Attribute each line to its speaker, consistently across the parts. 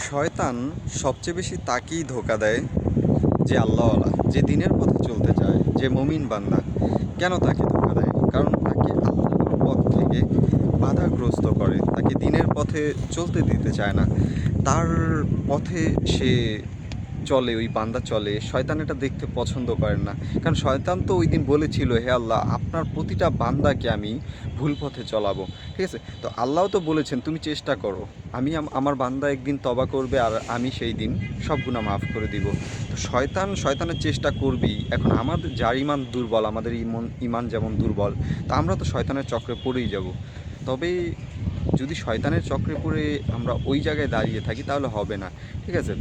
Speaker 1: শয়তান সবচেয়ে বেশি তাকেই ধোঁকা দেয় যে আল্লাহওয়ালা, যে দিনের পথে চলতে চায়, যে মুমিন বান্দা। কেন তাকে ধোঁকা দেয়? কারণ তাকে আল্লাহর পথ থেকে বাধাগ্রস্ত করে, তাকে দিনের পথে চলতে দিতে চায় না। তার পথে সে চলে, ওই বান্দা চলে, শয়তান এটা দেখতে পছন্দ করেন না। কারণ শয়তান তো ওই দিন বলেছিল, হে আল্লাহ, আপনার প্রতিটা বান্দাকে আমি ভুল পথে চলাবো। ঠিক আছে, তো আল্লাহও তো বলেছেন তুমি চেষ্টা করো, আমি আমার বান্দা একদিন তবা করবে আর আমি সেই দিন সব গুনাহ মাফ করে দিব। তো শয়তানের চেষ্টা করবেই। এখন আমাদের যার ইমান দুর্বল, আমাদের ইমান যেমন দুর্বল, তা আমরা তো শয়তানের চক্রে পড়েই যাব। তবে যদি শয়তানের চক্রে পড়ে আমরা ওই জায়গায় দাঁড়িয়ে থাকি তাহলে হবে না। ঠিক আছে,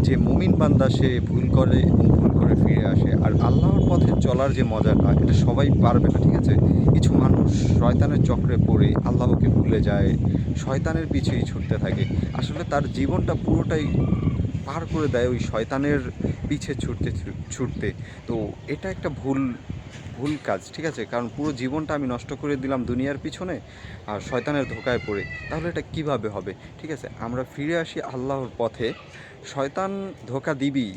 Speaker 1: যে মুমিন বান্দা সে ভুল করে এবং ভুল করে ফিরে আসে, আর আল্লাহর পথে চলার যে মজাটা এটা সবাই পারবে না। ঠিক আছে, কিছু মানুষ শয়তানের চক্রে পড়ে আল্লাহকে ভুলে যায়, শয়তানের পিছুই ছুটতে থাকে। আসলে তার জীবনটা পুরোটাই পার করে দেয় ওই শয়তানের পিছে ছুটতে ছুটতে। তো এটা একটা ভুল ভুল কাজ। ঠিক আছে, কারণ পুরো জীবনটা আমি নষ্ট করে দিলাম দুনিয়ার পিছনে আর শয়তানের ধোকায় পড়ে, তাহলে এটা কিভাবে হবে? ঠিক আছে, আমরা ফিরে আসি আল্লাহর পথে। শয়তান ধোকা দিবি,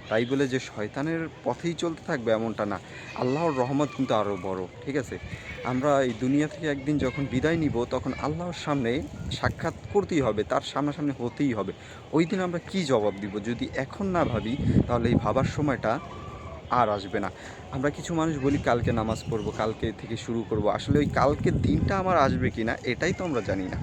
Speaker 1: তাই বলে যে শয়তানের পথেই চলতে থাকবে এমনটা না। আল্লাহর রহমত কিন্তু আরও বড়। ঠিক আছে, আমরা এই দুনিয়া থেকে একদিন যখন বিদায় নিব তখন আল্লাহর সামনে সাক্ষাৎ করতেই হবে, তার সামনাসামনি হতেই হবে। ওই দিন আমরা কি জবাব দিব? যদি এখন না ভাবি তাহলে এই ভাবার সময়টা আর আসবে না। আমরা কিছু মানুষ বলি কালকে নামাজ পড়বো, কালকে থেকে শুরু করব। আসলে ওই কালকের দিনটা আমার আসবে কি না এটাই তো আমরা জানি না।